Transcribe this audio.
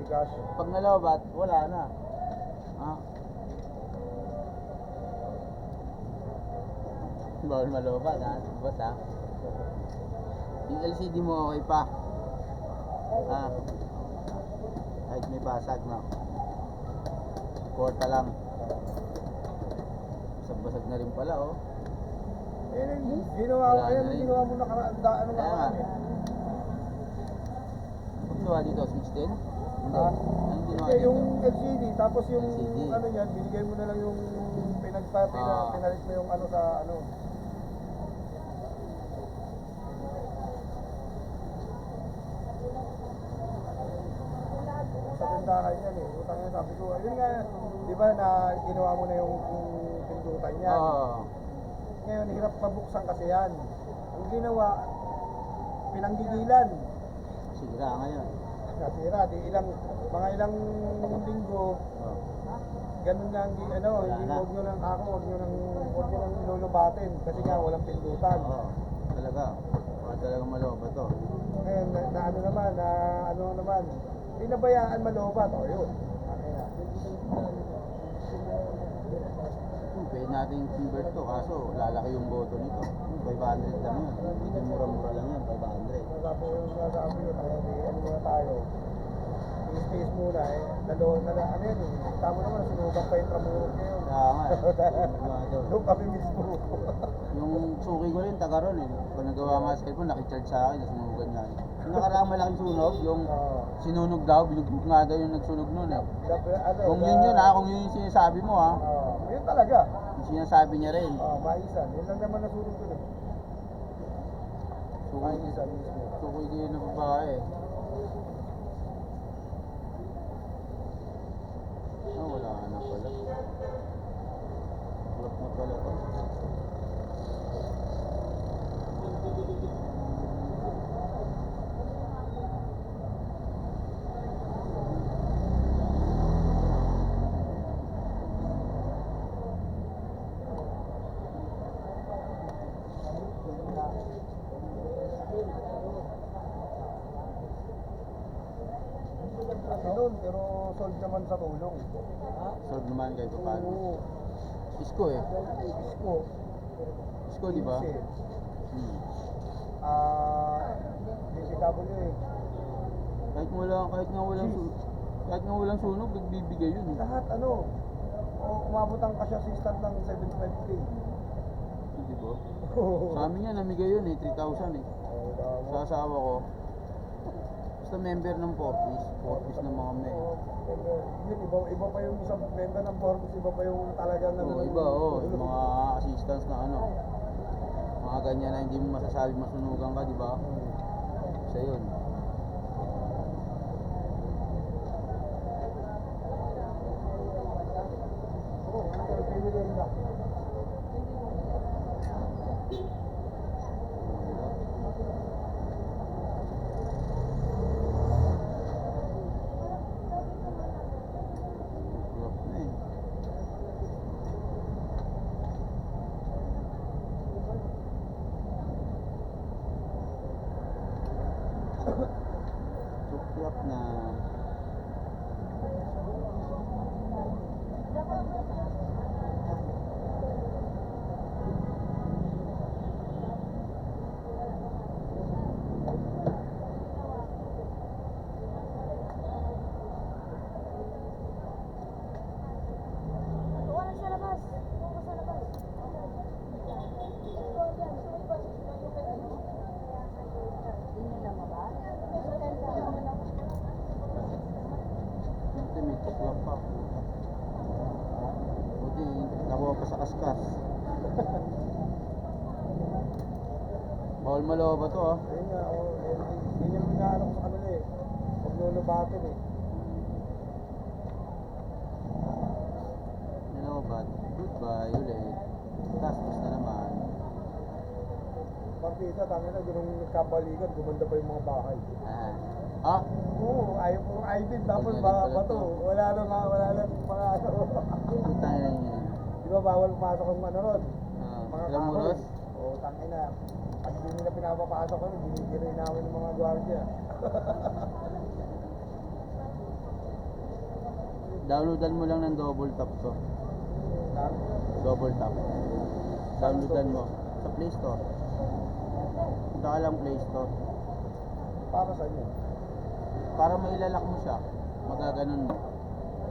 Gcash. Pag nalobat, wala na. Ha? Bawal malobat ha, boss ha. Yung LCD mo okay pa. Ah. Kahit may basag na. Porta lang. Basag na rin pala oh. Ginawa Wala ko na yan, rin. ginawa mo nakaraan Kaya eh. Ang ginawa dito, switch din? Hindi. Ha? Anong ginawa Hindi, dito? yung LCD, tapos yung LCD. ano yan, binigay mo na lang yung pinalit mo yung ano sa ano. Sa tindahan yan eh, utang yan, sabi ko, ayun nga, di ba na ginawa mo na yung pindutan yan. Oo. Ngayon, hirap pabuksan kasi yan. Ang ginawa, pinanggigilan. Sira ngayon. Nasira, mga ilang linggo, Oh. ganun lang, huwag nyo nang lulubatin kasi nga walang pindutan. Oo. Talaga. Baka talaga malobat to. Ngayon, ano naman, pinabayaan malobat, o yun. Okay na. Pwede natin convert to, kaso lalaki yung boto nito. 500 lang yun. Medyo mura-mura lang yan, 500. Sabi yun, ano muna tayo. I-space muna eh. Ano yun eh. Tama naman, sinugang pa yung tramurot ngayon. Kaya nga eh. Doon kami mismo. Yung suki ko rin, taga ron eh. Pag nagawa nga sa cellphone, nakicharge sa akin, nasunugan niya. Yung nakaraang malaking sunog, yung sinunog daw, binugbog nga daw yung nagsunog nun eh. Kung yun ha, kung yun yung sinasabi mo ha. Yun talaga. Yung sinasabi niya rin. Maisan. Yun lang naman nasunog dun eh. Maisan mismo. Suki ko yun na babae eh. Wala na pala. Lock na pala to. Kasi doon, pero sold naman sa tulong. Solve naman kayo pa paano. Oo. Isko eh. Isko. Isko di ba? DCW eh. Kahit nga walang sunog, nagbibigay yun eh. Lahat umabot ang cash assistant ng 75K. Di ba? Sa amin yan, namigay yun eh, 3,000 eh. Sa asawa ko. Basta member ng 4Ps na mga may. Yun, iba pa yung isang member ng 4Ps, iba pa yung talagang Iba yung mga assistants na mga ganyan na hindi mo masasabi masunugan ka, di ba? Isa yun. Tuklap na. Buti may tuklap pa. Buti nakuha pa sa kaskas. Bawal maloba to ah. Ayun nga, yun yung inaano ko sa kanila eh. Huwag lulubatin eh. Nilobat. Goodbye ulit. Tastos na naman. Partida, tangin na, nung nagkabalikan, gumanda pa yung mga bahay. Ah? Oo, ayaw pong Ivan, tapos Ganyan bato. pala to. Wala nang mga Punta na lang yan. Di ba bawal pumasok ang ano ron? Mga Ilang kahoy. oras? Oo, tangin na. Pag hindi nila pinapapasok ko, ginigiri namin ng mga gwardiya. Downloadan mo lang ng double tap to. Dami yun. Double tap. Downloadan mo sa Play Store. Punta ka lang Play Store. Para sa inyo. Para mailalak mo siya, magaganon mo.